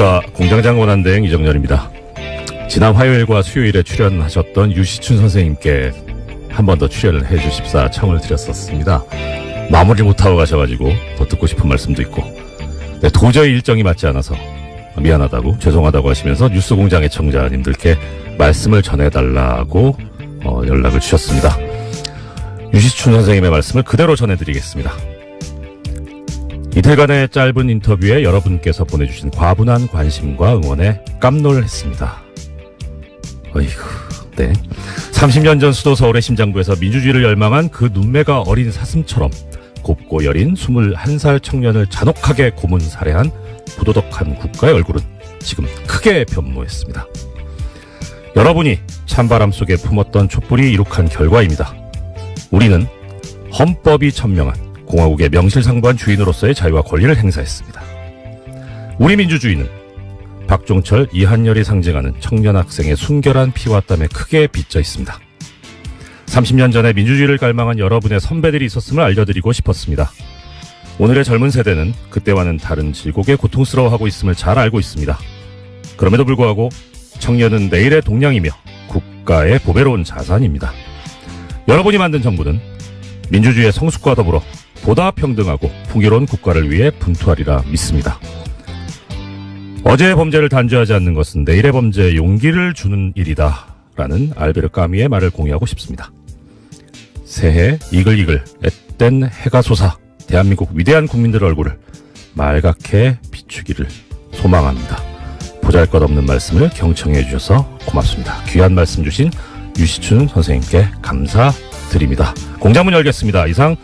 안녕하십니까. 공장장 권한대행 이정렬입니다. 지난 화요일과 수요일에 출연하셨던 유시춘 선생님께 한 번 더 출연을 해주십사 청을 드렸었습니다. 마무리 못하고 가셔가지고 더 듣고 싶은 말씀도 있고, 네, 도저히 일정이 맞지 않아서 미안하다고 죄송하다고 하시면서 뉴스공장 애청자님들께 말씀을 전해달라고 연락을 주셨습니다. 유시춘 선생님의 말씀을 그대로 전해드리겠습니다. 이틀간의 짧은 인터뷰에 여러분께서 보내주신 과분한 관심과 응원에 깜놀했습니다. 어이구, 네. 30년 전 수도 서울의 심장부에서 민주주의를 열망한 그 눈매가 어린 사슴처럼 곱고 여린 21살 청년을 잔혹하게 고문 살해한 부도덕한 국가의 얼굴은 지금 크게 변모했습니다. 여러분이 찬바람 속에 품었던 촛불이 이룩한 결과입니다. 우리는 헌법이 천명한 공화국의 명실상부한 주인으로서의 자유와 권리를 행사했습니다. 우리 민주주의는 박종철, 이한열이 상징하는 청년 학생의 순결한 피와 땀에 크게 빚져 있습니다. 30년 전에 민주주의를 갈망한 여러분의 선배들이 있었음을 알려드리고 싶었습니다. 오늘의 젊은 세대는 그때와는 다른 질곡에 고통스러워하고 있음을 잘 알고 있습니다. 그럼에도 불구하고 청년은 내일의 동량이며 국가의 보배로운 자산입니다. 여러분이 만든 정부는 민주주의의 성숙과 더불어 보다 평등하고 풍요로운 국가를 위해 분투하리라 믿습니다. 어제의 범죄를 단죄하지 않는 것은 내일의 범죄에 용기를 주는 일이다 라는 알베르 까미의 말을 공유하고 싶습니다. 새해 이글이글 앳된 해가 솟아 대한민국 위대한 국민들의 얼굴을 말갛게 비추기를 소망합니다. 보잘것없는 말씀을 경청해 주셔서 고맙습니다. 귀한 말씀 주신 유시춘 선생님께 감사드립니다. 공장문 열겠습니다. 이상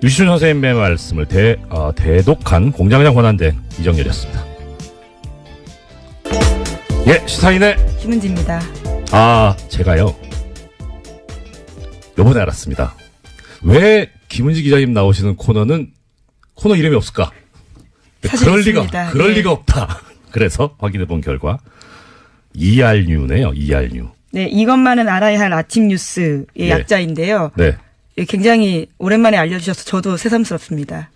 유시춘 선생님의 말씀을 대독한 공장장 권한대행 이정렬이었습니다. 예, 시사인의 김은지입니다. 제가요, 요번에 알았습니다. 왜 김은지 기자님 나오시는 코너 이름이 없을까? 그럴 리가 없다. 그래서 확인해본 결과 ERNew네요. ERNew. 네, 이것만은 알아야 할 아침 뉴스의 약자인데요. 네. 굉장히 오랜만에 알려주셔서 저도 새삼스럽습니다.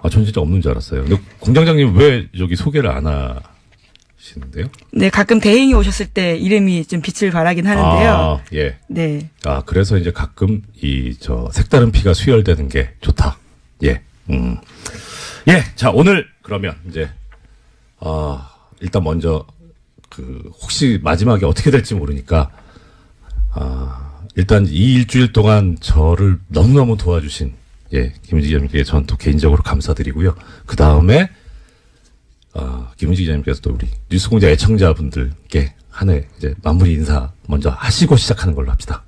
전 진짜 없는 줄 알았어요. 근데 공장장님 왜 여기 소개를 안 하시는데요? 네, 가끔 대행이 오셨을 때 이름이 좀 빛을 발하긴 하는데요. 예. 네. 그래서 이제 가끔 색다른 피가 수혈되는 게 좋다. 예. 예. 자, 오늘 그러면 이제, 일단 먼저, 혹시 마지막에 어떻게 될지 모르니까, 일단 이 일주일 동안 저를 너무너무 도와주신, 김은지 기자님께 저는 또 개인적으로 감사드리고요. 그 다음에, 김은지 기자님께서도 우리 뉴스공장 애청자분들께 한 해 이제 마무리 인사 먼저 하시고 시작하는 걸로 합시다.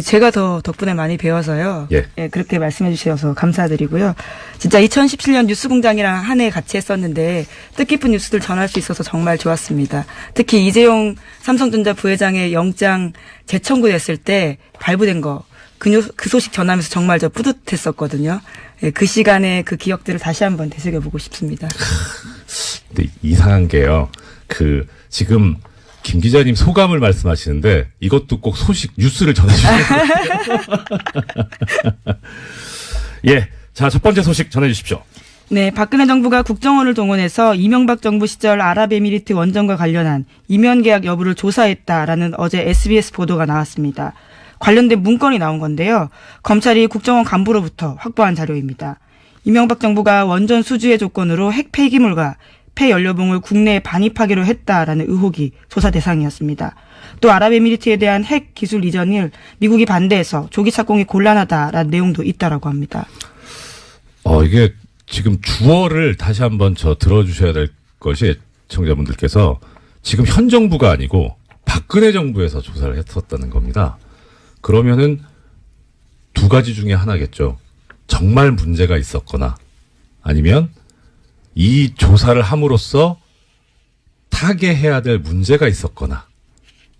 제가 더 덕분에 많이 배워서요. 예. 그렇게 말씀해 주셔서 감사드리고요. 진짜 2017년 뉴스공장이랑 한 해 같이 했었는데 뜻깊은 뉴스들 전할 수 있어서 정말 좋았습니다. 특히 이재용 삼성전자 부회장의 영장 재청구됐을 때 발부된 거, 그 소식 전하면서 정말 저 뿌듯했었거든요. 그 시간에 그 기억들을 다시 한번 되새겨보고 싶습니다. 근데 이상한 게요. 지금 김 기자님 소감을 말씀하시는데 이것도 꼭 뉴스를 전해주세요. 예. 자, 첫 번째 소식 전해주십시오. 네, 박근혜 정부가 국정원을 동원해서 이명박 정부 시절 아랍에미리트 원전과 관련한 이면 계약 여부를 조사했다라는 어제 SBS 보도가 나왔습니다. 관련된 문건이 나온 건데요. 검찰이 국정원 간부로부터 확보한 자료입니다. 이명박 정부가 원전 수주의 조건으로 핵 폐기물과 폐연료봉을 국내에 반입하기로 했다라는 의혹이 조사 대상이었습니다. 또 아랍에미리트에 대한 핵 기술 이전을 미국이 반대해서 조기 착공이 곤란하다라는 내용도 있다라고 합니다. 이게 지금 주어를 다시 한번 들어주셔야 될 것이 청자분들께서 지금 현 정부가 아니고 박근혜 정부에서 조사를 했었다는 겁니다. 그러면은 두 가지 중에 하나겠죠. 정말 문제가 있었거나 아니면 이 조사를 함으로써 타개해야 될 문제가 있었거나.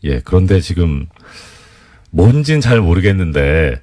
예, 그런데 지금 뭔진 잘 모르겠는데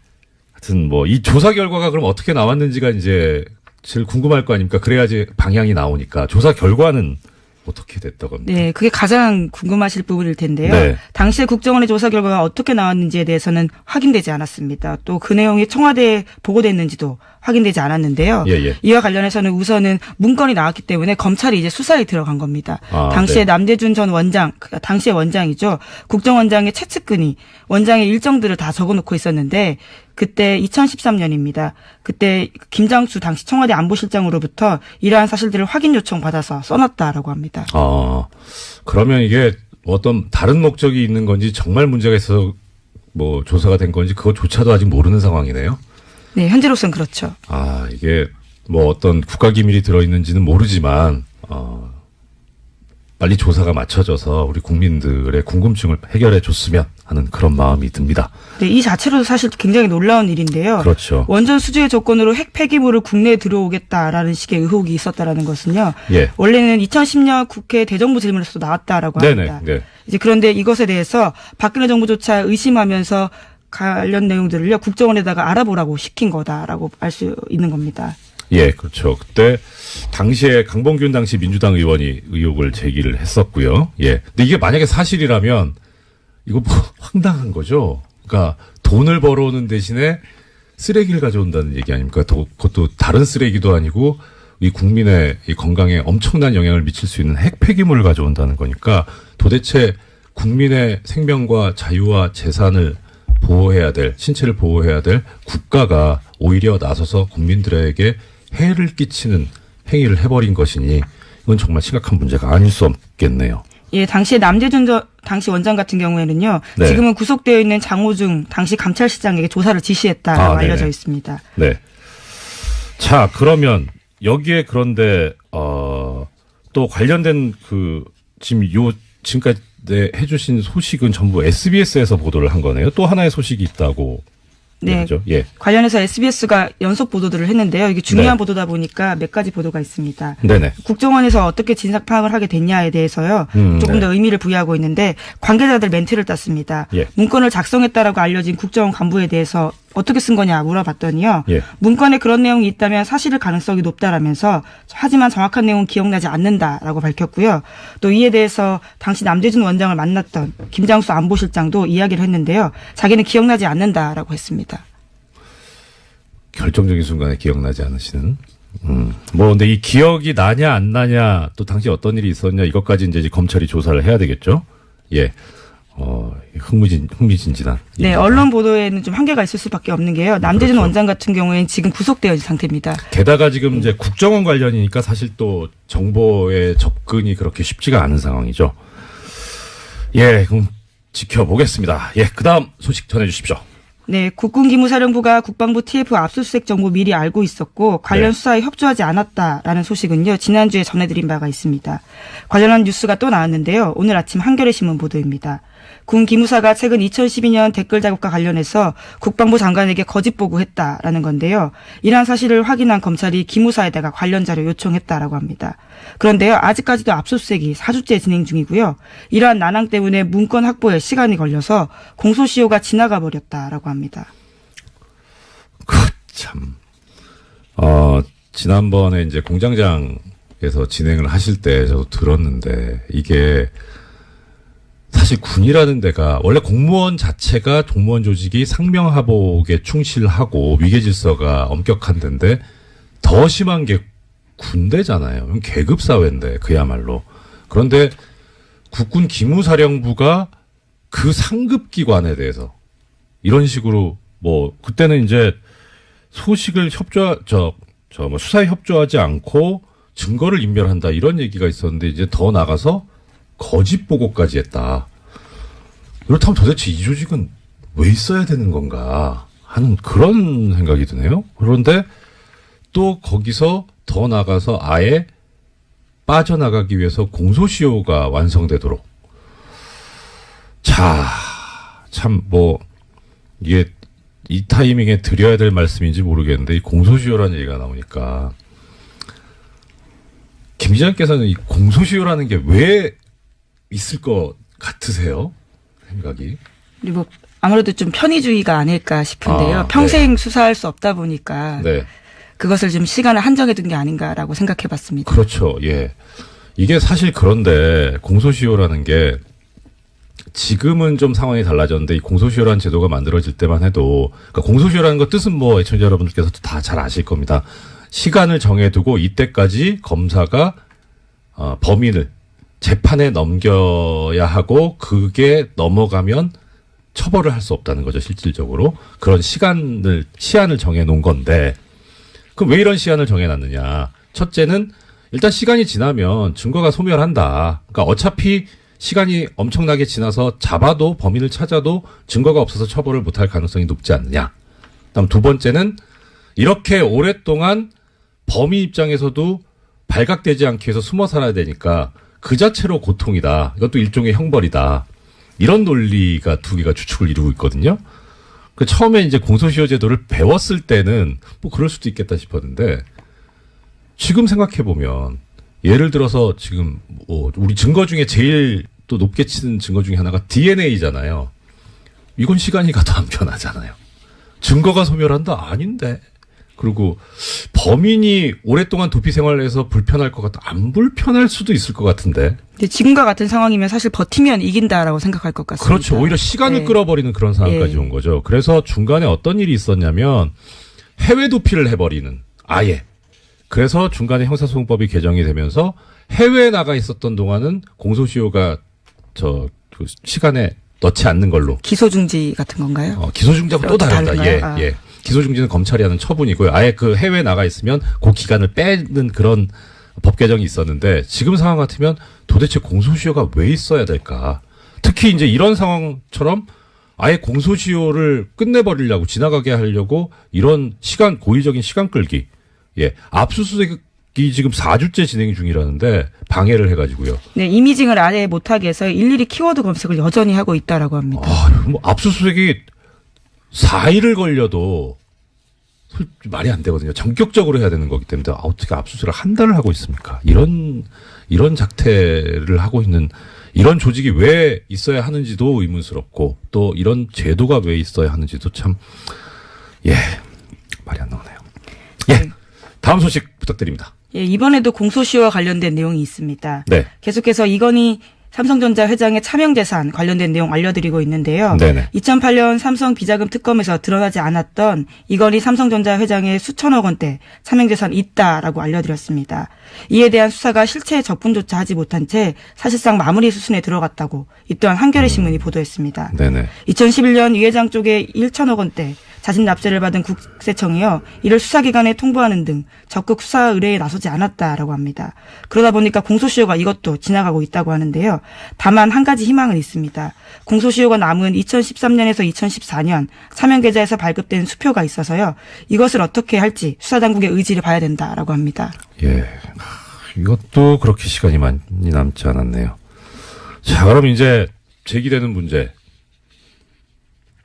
하여튼 이 조사 결과가 그럼 어떻게 나왔는지가 이제 제일 궁금할 거 아닙니까? 그래야지 방향이 나오니까. 조사 결과는 어떻게 됐다고 합니까? 네, 그게 가장 궁금하실 부분일 텐데요. 네. 당시에 국정원의 조사 결과가 어떻게 나왔는지에 대해서는 확인되지 않았습니다. 또 그 내용이 청와대에 보고됐는지도 확인되지 않았는데요. 예. 이와 관련해서는 우선은 문건이 나왔기 때문에 검찰이 이제 수사에 들어간 겁니다. 당시에 네. 남대준 전 원장, 당시의 원장이죠. 국정원장의 최측근이 원장의 일정들을 다 적어놓고 있었는데 그때 2013년입니다. 그때 김장수 당시 청와대 안보실장으로부터 이러한 사실들을 확인 요청 받아서 써놨다라고 합니다. 그러면 이게 어떤 다른 목적이 있는 건지 정말 문제가 있어서 뭐 조사가 된 건지 그것조차도 아직 모르는 상황이네요. 네, 현재로서는 그렇죠. 이게 뭐 어떤 국가기밀이 들어있는지는 모르지만 빨리 조사가 맞춰져서 우리 국민들의 궁금증을 해결해 줬으면 하는 그런 마음이 듭니다. 네, 이 자체로도 사실 굉장히 놀라운 일인데요. 그렇죠. 원전 수주의 조건으로 핵 폐기물을 국내에 들어오겠다라는 식의 의혹이 있었다라는 것은요. 예. 원래는 2010년 국회 대정부 질문에서도 나왔다라고 합니다. 네. 이제 그런데 이것에 대해서 박근혜 정부조차 의심하면서 관련 내용들을요 국정원에다가 알아보라고 시킨 거다라고 알 수 있는 겁니다. 예, 그렇죠. 그때 당시에 강봉균 당시 민주당 의원이 의혹을 제기를 했었고요. 예. 근데 이게 만약에 사실이라면 이거 뭐 황당한 거죠. 그러니까 돈을 벌어오는 대신에 쓰레기를 가져온다는 얘기 아닙니까? 그것도 다른 쓰레기도 아니고 이 국민의 이 건강에 엄청난 영향을 미칠 수 있는 핵 폐기물을 가져온다는 거니까 도대체 국민의 생명과 자유와 재산을 보호해야 될, 신체를 보호해야 될 국가가 오히려 나서서 국민들에게 해를 끼치는 행위를 해버린 것이니 이건 정말 심각한 문제가 아닐 수 없겠네요. 예, 당시에 남대준 당시 원장 같은 경우에는요. 네. 지금은 구속되어 있는 장호중 당시 감찰실장에게 조사를 지시했다라고 네네. 알려져 있습니다. 네. 자, 그러면 여기에 그런데 또 관련된 지금까지 해주신 소식은 전부 SBS에서 보도를 한 거네요. 또 하나의 소식이 있다고. 네. 그죠? 예. 관련해서 SBS가 연속 보도들을 했는데요. 이게 중요한 네. 보도다 보니까 몇 가지 보도가 있습니다. 네네. 국정원에서 어떻게 진상 파악을 하게 됐냐에 대해서요. 조금 네. 더 의미를 부여하고 있는데 관계자들 멘트를 땄습니다. 예. 문건을 작성했다라고 알려진 국정원 간부에 대해서 어떻게 쓴 거냐 물어봤더니요. 예. 문건에 그런 내용이 있다면 사실일 가능성이 높다라면서 하지만 정확한 내용은 기억나지 않는다라고 밝혔고요. 또 이에 대해서 당시 남대준 원장을 만났던 김장수 안보실장도 이야기를 했는데요. 자기는 기억나지 않는다라고 했습니다. 결정적인 순간에 기억나지 않으시는. 뭐 근데 이 기억이 나냐 안 나냐 또 당시 어떤 일이 있었냐 이것까지 이제 검찰이 조사를 해야 되겠죠. 예. 흥미진진한. 네, 일입니다. 언론 보도에는 좀 한계가 있을 수밖에 없는 게요. 남대준 원장 같은 경우에는 지금 구속되어 있는 상태입니다. 게다가 지금 이제 국정원 관련이니까 사실 또 정보의 접근이 그렇게 쉽지가 않은 상황이죠. 예, 그럼 지켜보겠습니다. 예, 그다음 소식 전해주십시오. 네, 국군기무사령부가 국방부 TF 압수수색 정보 미리 알고 있었고 관련 네. 수사에 협조하지 않았다라는 소식은요. 지난주에 전해드린 바가 있습니다. 관련한 뉴스가 또 나왔는데요. 오늘 아침 한겨레 신문 보도입니다. 군 기무사가 최근 2012년 댓글 작업과 관련해서 국방부 장관에게 거짓 보고했다라는 건데요. 이러한 사실을 확인한 검찰이 기무사에다가 관련 자료 요청했다라고 합니다. 그런데요. 아직까지도 압수수색이 4주째 진행 중이고요. 이러한 난항 때문에 문건 확보에 시간이 걸려서 공소시효가 지나가 버렸다라고 합니다. 참. 지난번에 이제 공장장에서 진행을 하실 때 저도 들었는데 이게 사실 군이라는 데가 원래 공무원 자체가 공무원 조직이 상명하복에 충실하고 위계질서가 엄격한 데인데 더 심한 게 군대잖아요. 계급 사회인데 그야말로. 그런데 국군 기무사령부가 그 상급 기관에 대해서 이런 식으로 뭐 그때는 이제 소식을 수사에 협조하지 않고 증거를 인멸한다 이런 얘기가 있었는데 이제 더 나가서 거짓 보고까지 했다. 그렇다면 도대체 이 조직은 왜 있어야 되는 건가 하는 그런 생각이 드네요. 그런데 또 거기서 더 나가서 아예 빠져나가기 위해서 공소시효가 완성되도록. 자, 참 이게 이 타이밍에 드려야 될 말씀인지 모르겠는데 이 공소시효라는 얘기가 나오니까 김 기자님께서는 이 공소시효라는 게 왜 있을 것 같으세요? 생각이. 그리고 아무래도 좀 편의주의가 아닐까 싶은데요. 평생 네. 수사할 수 없다 보니까 네. 그것을 좀 시간을 한정해 둔 게 아닌가라고 생각해 봤습니다. 그렇죠. 예. 이게 사실 그런데 공소시효라는 게 지금은 좀 상황이 달라졌는데 이 공소시효라는 제도가 만들어질 때만 해도 그러니까 공소시효라는 거 뜻은 뭐 애청자 여러분들께서도 다 잘 아실 겁니다. 시간을 정해두고 이때까지 검사가 범인을 재판에 넘겨야 하고 그게 넘어가면 처벌을 할 수 없다는 거죠. 실질적으로 그런 시한을 정해놓은 건데 그럼 왜 이런 시한을 정해놨느냐. 첫째는 일단 시간이 지나면 증거가 소멸한다. 그러니까 어차피 시간이 엄청나게 지나서 잡아도 범인을 찾아도 증거가 없어서 처벌을 못할 가능성이 높지 않느냐. 그다음 두 번째는 이렇게 오랫동안 범인 입장에서도 발각되지 않기 위해서 숨어 살아야 되니까 그 자체로 고통이다. 이것도 일종의 형벌이다. 이런 논리가 두 개가 주축을 이루고 있거든요. 그 처음에 이제 공소시효 제도를 배웠을 때는 뭐 그럴 수도 있겠다 싶었는데 지금 생각해 보면 예를 들어서 지금 우리 증거 중에 제일 또 높게 치는 증거 중에 하나가 DNA잖아요. 이건 시간이 가도 안 변하잖아요. 증거가 소멸한다? 아닌데. 그리고 범인이 오랫동안 도피 생활을 해서 불편할 것 같다. 안 불편할 수도 있을 것 같은데. 근데 지금과 같은 상황이면 사실 버티면 이긴다라고 생각할 것 같습니다. 그렇죠. 오히려 시간을 네. 끌어버리는 그런 상황까지 네. 온 거죠. 그래서 중간에 어떤 일이 있었냐면 해외 도피를 해버리는 아예. 그래서 중간에 형사소송법이 개정이 되면서 해외에 나가 있었던 동안은 공소시효가 그 시간에 넣지 않는 걸로. 기소중지 같은 건가요? 기소중지하고 또 다르다. 다른가요? 예. 기소중지는 검찰이 하는 처분이고요. 아예 그 해외에 나가 있으면 그 기간을 빼는 그런 법 개정이 있었는데 지금 상황 같으면 도대체 공소시효가 왜 있어야 될까? 특히 이제 이런 상황처럼 아예 공소시효를 끝내버리려고 지나가게 하려고 이런 고의적인 시간 끌기. 예. 압수수색이 지금 4주째 진행 중이라는데 방해를 해가지고요. 네, 이미징을 아예 못하게 해서 일일이 키워드 검색을 여전히 하고 있다라고 합니다. 뭐 압수수색이 4일을 걸려도 말이 안 되거든요. 전격적으로 해야 되는 거기 때문에 어떻게 압수수색을 한 달을 하고 있습니까? 이런 작태를 하고 있는 이런 조직이 왜 있어야 하는지도 의문스럽고 또 이런 제도가 왜 있어야 하는지도 참 말이 안 나오네요. 예. 다음 소식 부탁드립니다. 예, 이번에도 공소시효와 관련된 내용이 있습니다. 네. 계속해서 이건희 삼성전자 회장의 차명재산 관련된 내용 알려드리고 있는데요. 네네. 2008년 삼성 비자금 특검에서 드러나지 않았던 이건희 삼성전자 회장의 수천억 원대 차명재산이 있다라고 알려드렸습니다. 이에 대한 수사가 실체 접근조차 하지 못한 채 사실상 마무리 수순에 들어갔다고 이 또한 한겨레 신문이 보도했습니다. 네네. 2011년 이 회장 쪽에 1천억 원대 자진 납세를 받은 국세청이요. 이를 수사기관에 통보하는 등 적극 수사 의뢰에 나서지 않았다라고 합니다. 그러다 보니까 공소시효가 이것도 지나가고 있다고 하는데요. 다만 한 가지 희망은 있습니다. 공소시효가 남은 2013년에서 2014년 사면계좌에서 발급된 수표가 있어서요. 이것을 어떻게 할지 수사당국의 의지를 봐야 된다라고 합니다. 예. 이것도 그렇게 시간이 많이 남지 않았네요. 자, 그럼 이제 제기되는 문제.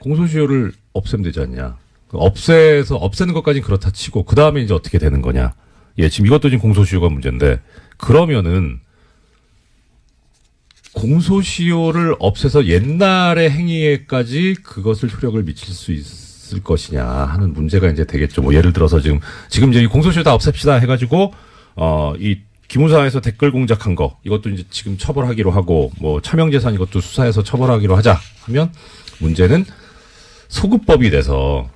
공소시효를 없애면 되지 않냐. 없애는 것까지는 그렇다 치고, 그 다음에 이제 어떻게 되는 거냐. 예, 지금 이것도 지금 공소시효가 문제인데, 그러면은, 공소시효를 없애서 옛날의 행위에까지 그것을 효력을 미칠 수 있을 것이냐 하는 문제가 이제 되겠죠. 뭐 예를 들어서 지금 이제 이 공소시효 다 없앱시다 해가지고, 이 기무사에서 댓글 공작한 거, 이것도 이제 지금 처벌하기로 하고, 뭐 차명재산 이것도 수사해서 처벌하기로 하자 하면, 문제는 소급법이 돼서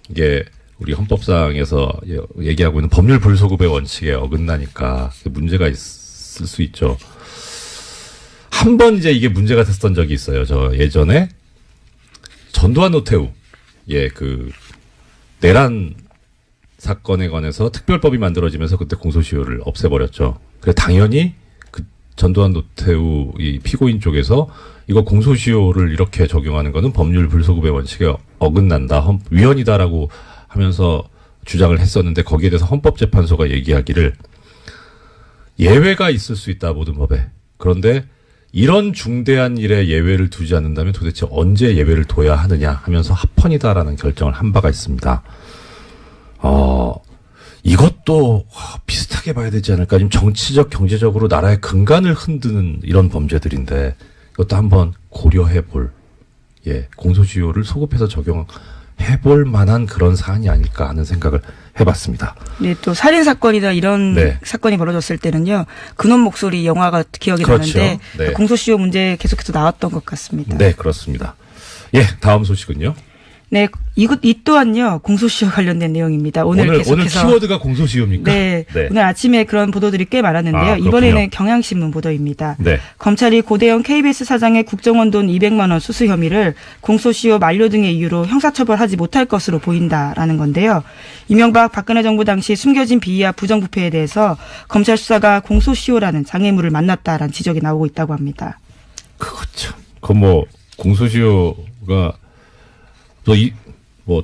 이게 우리 헌법상에서 얘기하고 있는 법률 불소급의 원칙에 어긋나니까 문제가 있을 수 있죠. 한 번 이제 이게 문제가 됐던 적이 있어요. 저 예전에 전두환 노태우 내란 사건에 관해서 특별법이 만들어지면서 그때 공소시효를 없애버렸죠. 그래서 당연히 그 전두환 노태우 이 피고인 쪽에서 이거 공소시효를 이렇게 적용하는 거는 법률 불소급의 원칙에 어긋난다, 위헌이다라고 하면서 주장을 했었는데 거기에 대해서 헌법재판소가 얘기하기를 예외가 있을 수 있다, 모든 법에. 그런데 이런 중대한 일에 예외를 두지 않는다면 도대체 언제 예외를 둬야 하느냐 하면서 합헌이다라는 결정을 한 바가 있습니다. 이것도 비슷하게 봐야 되지 않을까. 지금 정치적, 경제적으로 나라의 근간을 흔드는 이런 범죄들인데 이것도 한번 고려해 볼, 공소시효를 소급해서 적용해 해볼 만한 그런 사안이 아닐까 하는 생각을 해봤습니다. 네, 또 살인 사건이나 이런 네. 사건이 벌어졌을 때는요. 그놈 목소리 영화가 기억이 그렇죠. 나는데 네. 공소시효 문제 계속해서 나왔던 것 같습니다. 네, 그렇습니다. 예, 다음 소식은요. 네, 이 또한요 공소시효 관련된 내용입니다. 오늘 계속해서 키워드가 공소시효입니까? 네, 오늘 아침에 그런 보도들이 꽤 많았는데요. 아, 그렇군요. 이번에는 경향신문 보도입니다. 네. 검찰이 고대영 KBS 사장의 국정원 돈 200만 원 수수 혐의를 공소시효 만료 등의 이유로 형사처벌하지 못할 것으로 보인다라는 건데요. 이명박 박근혜 정부 당시 숨겨진 비위와 부정부패에 대해서 검찰 수사가 공소시효라는 장애물을 만났다라는 지적이 나오고 있다고 합니다. 그거 참. 공소시효가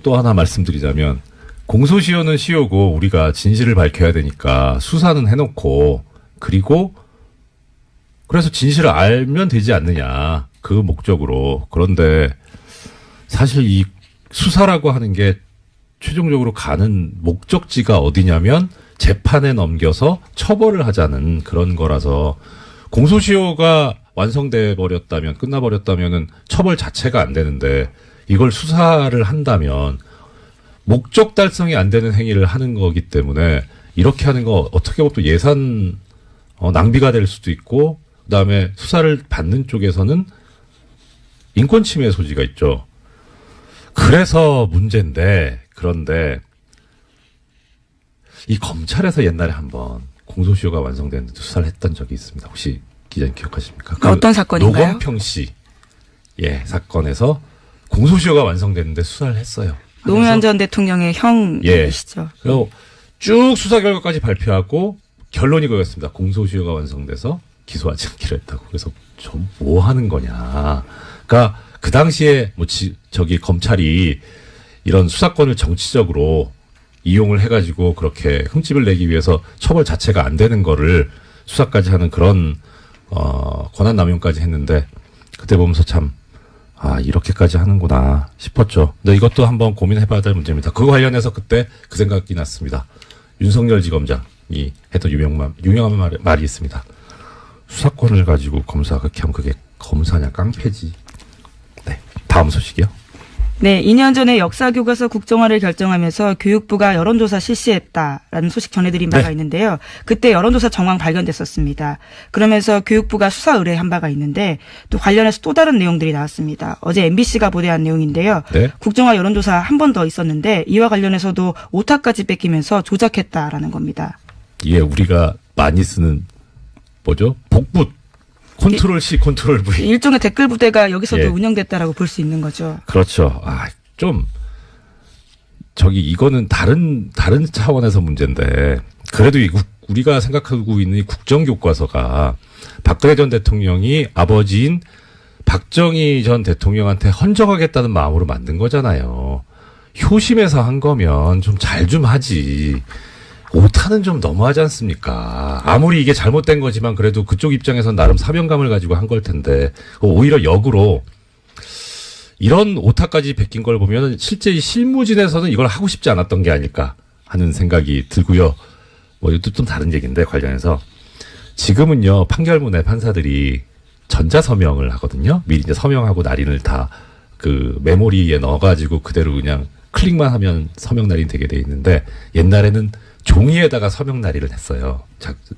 또 하나 말씀드리자면 공소시효는 시효고 우리가 진실을 밝혀야 되니까 수사는 해놓고 그래서 진실을 알면 되지 않느냐 그 목적으로. 그런데 사실 이 수사라고 하는 게 최종적으로 가는 목적지가 어디냐면 재판에 넘겨서 처벌을 하자는 그런 거라서 공소시효가 완성돼 버렸다면 끝나버렸다면은 처벌 자체가 안 되는데 이걸 수사를 한다면 목적 달성이 안 되는 행위를 하는 거기 때문에 이렇게 하는 거 어떻게 보면 또 예산 낭비가 될 수도 있고 그다음에 수사를 받는 쪽에서는 인권 침해 소지가 있죠. 그래서 문제인데 그런데 이 검찰에서 옛날에 한번 공소시효가 완성되는데 수사를 했던 적이 있습니다. 혹시 기자님 기억하십니까? 어떤 사건인가요? 노건평 씨 사건에서 공소시효가 완성됐는데 수사를 했어요. 노무현 전 대통령의 형이시죠. 그리고 쭉 수사 결과까지 발표하고 결론이 그거였습니다. 공소시효가 완성돼서 기소하지 않기로 했다고. 그래서 좀 뭐 하는 거냐. 그러니까 그 당시에 검찰이 이런 수사권을 정치적으로 이용을 해가지고 그렇게 흠집을 내기 위해서 처벌 자체가 안 되는 거를 수사까지 하는 그런 권한 남용까지 했는데 그때 보면서 참 이렇게까지 하는구나 싶었죠. 근데 이것도 한번 고민해봐야 될 문제입니다. 그거 관련해서 그때 그 생각이 났습니다. 윤석열 지검장이 했던 유명한 말이 있습니다. 수사권을 가지고 검사가 그렇게 하면 그게 검사냐 깡패지. 네, 다음 소식이요. 네, 2년 전에 역사교과서 국정화를 결정하면서 교육부가 여론조사 실시했다라는 소식 전해드린 바가 있는데요. 그때 여론조사 정황 발견됐었습니다. 그러면서 교육부가 수사 의뢰한 바가 있는데 또 관련해서 또 다른 내용들이 나왔습니다. 어제 MBC가 보도한 내용인데요. 네. 국정화 여론조사 한 번 더 있었는데 이와 관련해서도 오타까지 뺏기면서 조작했다라는 겁니다. 예, 우리가 많이 쓰는 복붙. 컨트롤 C, 컨트롤 V. 일종의 댓글 부대가 여기서도 운영됐다라고 볼 수 있는 거죠. 그렇죠. 이거는 다른 차원에서 문제인데, 그래도 우리가 생각하고 있는 이 국정교과서가 박근혜 전 대통령이 아버지인 박정희 전 대통령한테 헌정하겠다는 마음으로 만든 거잖아요. 효심에서 한 거면 좀 잘 좀 하지. 오타는 좀 너무하지 않습니까? 아무리 이게 잘못된 거지만 그래도 그쪽 입장에선 나름 사명감을 가지고 한 걸 텐데 오히려 역으로 이런 오타까지 베낀 걸 보면 실제 이 실무진에서는 이걸 하고 싶지 않았던 게 아닐까 하는 생각이 들고요. 이것도 좀 다른 얘기인데 관련해서 지금은요 판결문에 판사들이 전자서명을 하거든요. 미리 이제 서명하고 날인을 다 그 메모리에 넣어가지고 그대로 그냥 클릭만 하면 서명 날인 되게 돼 있는데 옛날에는 종이에다가 서명 날인을 했어요.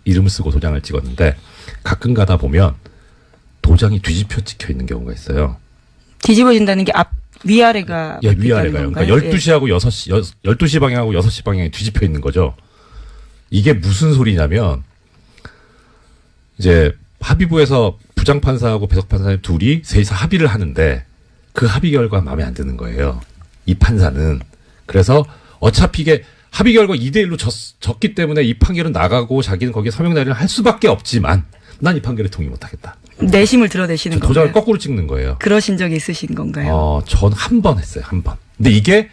이름을 쓰고 도장을 찍었는데 가끔 가다 보면 도장이 뒤집혀 찍혀 있는 경우가 있어요. 뒤집어진다는 게 위아래가. 예, 위아래가요. 그러니까 12시하고 12시 방향하고 6시 방향이 뒤집혀 있는 거죠. 이게 무슨 소리냐면 이제 합의부에서 부장판사하고 배석판사님 둘이 셋이서 합의를 하는데 그 합의 결과 마음에 안 드는 거예요. 이 판사는. 그래서 어차피 이게 합의 결과 2대1로 졌기 때문에 이 판결은 나가고 자기는 거기에 서명 날인을 할 수밖에 없지만 난 이 판결에 동의 못하겠다. 내심을 드러내시는 건가요? 도장을 거꾸로 찍는 거예요. 그러신 적이 있으신 건가요? 전 한 번 했어요. 한 번. 근데 이게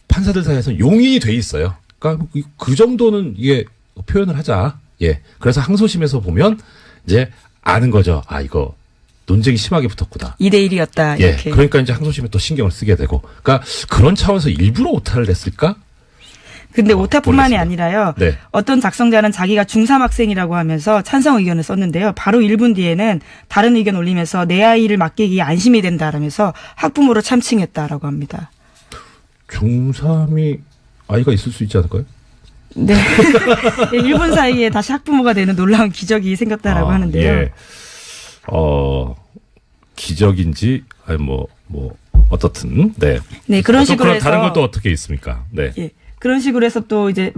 판사들 사이에서 용인이 돼 있어요. 그러니까 그 정도는 이게 표현을 하자. 예. 그래서 항소심에서 보면 이제 아는 거죠. 이거 논쟁이 심하게 붙었구나. 2대1이었다. 이렇게. 예. 그러니까 이제 항소심에 또 신경을 쓰게 되고. 그러니까 그런 차원에서 일부러 오타를 냈을까? 근데 오타뿐만이 모르겠습니다. 아니라요. 네. 어떤 작성자는 자기가 중3 학생이라고 하면서 찬성 의견을 썼는데요. 바로 1분 뒤에는 다른 의견 올리면서 내 아이를 맡기기에 안심이 된다라면서 학부모를 참칭했다라고 합니다. 중3이 아이가 있을 수 있지 않을까요? 네. 1분 사이에 다시 학부모가 되는 놀라운 기적이 생겼다라고 하는데요. 예. 기적인지, 아니, 어떻든, 네. 네, 그런 식으로 해서. 다른 것도 어떻게 있습니까? 네. 예. 그런 식으로 해서 또 이제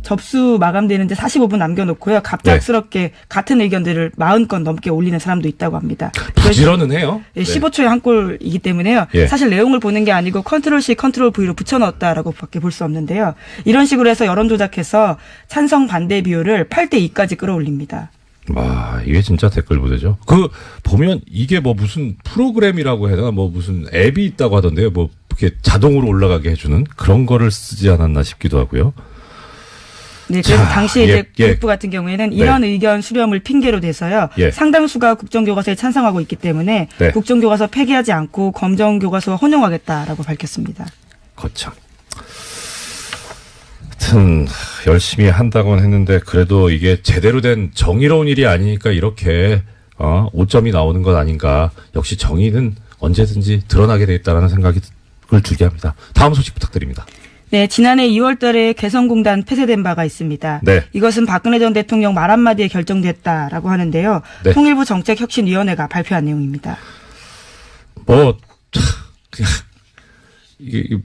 접수 마감되는데 45분 남겨놓고요. 갑작스럽게 같은 의견들을 40건 넘게 올리는 사람도 있다고 합니다. 부지런은 해요. 예, 15초에 한 골이기 때문에요. 예. 사실 내용을 보는 게 아니고 컨트롤-C, 컨트롤-V로 붙여넣었다라고 밖에 볼 수 없는데요. 이런 식으로 해서 여론 조작해서 찬성 반대 비율을 8대2까지 끌어올립니다. 와, 이게 진짜 댓글 부대죠. 보면 이게 무슨 프로그램이라고 해야 되나, 무슨 앱이 있다고 하던데요. 이렇게 자동으로 올라가게 해주는 그런 거를 쓰지 않았나 싶기도 하고요. 네, 그래서 당시에 이제 예. 교육부 같은 경우에는 이런 의견 수렴을 핑계로 대서요. 예. 상당수가 국정교과서에 찬성하고 있기 때문에 네. 국정교과서 폐기하지 않고 검정교과서 혼용하겠다라고 밝혔습니다. 거참. 하여튼 열심히 한다고는 했는데 그래도 이게 제대로 된 정의로운 일이 아니니까 이렇게 오점이 나오는 것 아닌가. 역시 정의는 언제든지 드러나게 돼 있다는 생각을 들게 합니다. 다음 소식 부탁드립니다. 네, 지난해 2월 달에 개성공단 폐쇄된 바가 있습니다. 네. 이것은 박근혜 전 대통령 말 한마디에 결정됐다라고 하는데요. 네. 통일부 정책혁신위원회가 발표한 내용입니다. 그냥 이게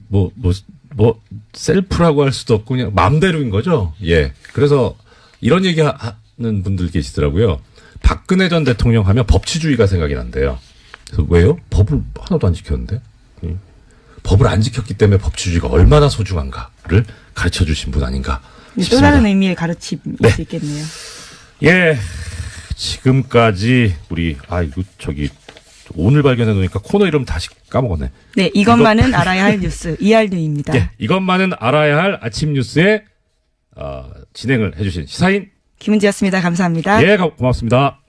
셀프라고 할 수도 없고 그냥 마음대로인 거죠. 예. 그래서 이런 얘기 하는 분들 계시더라고요. 박근혜 전 대통령 하면 법치주의가 생각이 난대요. 그래서 왜요? 법을 하나도 안 지켰는데? 법을 안 지켰기 때문에 법치주의가 얼마나 소중한가를 가르쳐 주신 분 아닌가 싶습니다. 또 다른 의미의 가르침일 네. 수 있겠네요. 예. 지금까지 오늘 발견해 놓으니까 코너 이름 다시 까먹었네. 네, 이것만은 알아야 할 뉴스 이알뉴입니다. 예. 이것만은 알아야 할 아침 뉴스에 진행을 해주신 시사인 김은지였습니다. 감사합니다. 예, 고맙습니다.